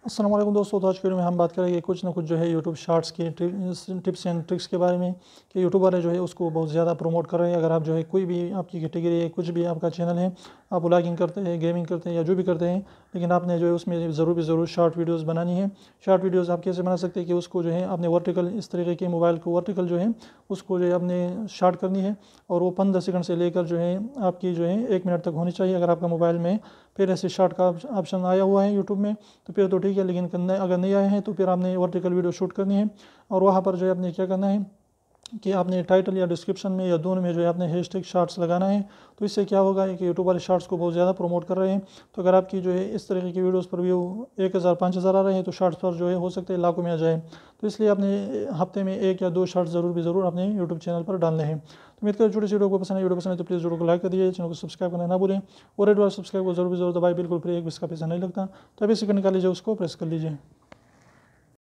अस्सलाम वालेकुम दोस्तों। तो आज के वीडियो में हम बात करेंगे कुछ ना कुछ जो है यूट्यूब शॉर्ट्स की टिप्स एंड ट्रिक्स के बारे में कि यूट्यूब वाले जो है उसको बहुत ज़्यादा प्रमोट कर रहे हैं। अगर आप जो है कोई भी आपकी कैटेगरी है, कुछ भी आपका चैनल है, आप व्लॉगिंग करते हैं, गेमिंग करते हैं या जो भी करते हैं, लेकिन आपने जो है उसमें ज़रूर शॉर्ट वीडियोज़ बनानी है। शॉर्ट वीडियोज़ आप कैसे बना सकते हैं कि उसको जो है आपने वर्टिकल इस तरीके के मोबाइल को वर्टिकल जो है उसको जो है आपने शॉर्ट करनी है और वो 15 सेकंड से लेकर जो है आपकी जो है 1 मिनट तक होनी चाहिए। अगर आपका मोबाइल में फिर ऐसे शॉर्ट का ऑप्शन आया हुआ है यूट्यूब में तो फिर तो ठीक है, लेकिन अगर नहीं आए हैं तो फिर आपने वर्टिकल वीडियो शूट करनी है और वहाँ पर जो है आपने क्या करना है कि आपने टाइटल या डिस्क्रिप्शन में या दोनों में जो है आपने हैशटैग शॉर्ट्स लगाना है। तो इससे क्या होगा कि यूट्यूब वाले शॉर्ट्स को बहुत ज़्यादा प्रमोट कर रहे हैं। तो अगर आपकी जो है इस तरीके की वीडियोस पर व्यू 1000 5000 आ रहे हैं तो शॉर्ट्स पर जो है हो सकते हैं लाखों में आ जाए। तो इसलिए आपने हफ्ते में 1 या 2 शॉर्ट्स ज़रूर अपने यूट्यूब चैनल पर डालने हैं। तो उम्मीद करो छोटी सी वीडियो को पसंद है। वीडियो पसंद है तो प्लीज़ वीडियो को लाइक कर दीजिए, चैनल को सब्सक्राइब करना ना भूलें और रेड वाला सब्सक्राइब को ज़रूर दबाए। बिल्कुल फ्री, एक भी इसका पैसा नहीं लगता। तो अभी सेकंड निकाल लीजिए, उसको प्रेस कर लीजिए।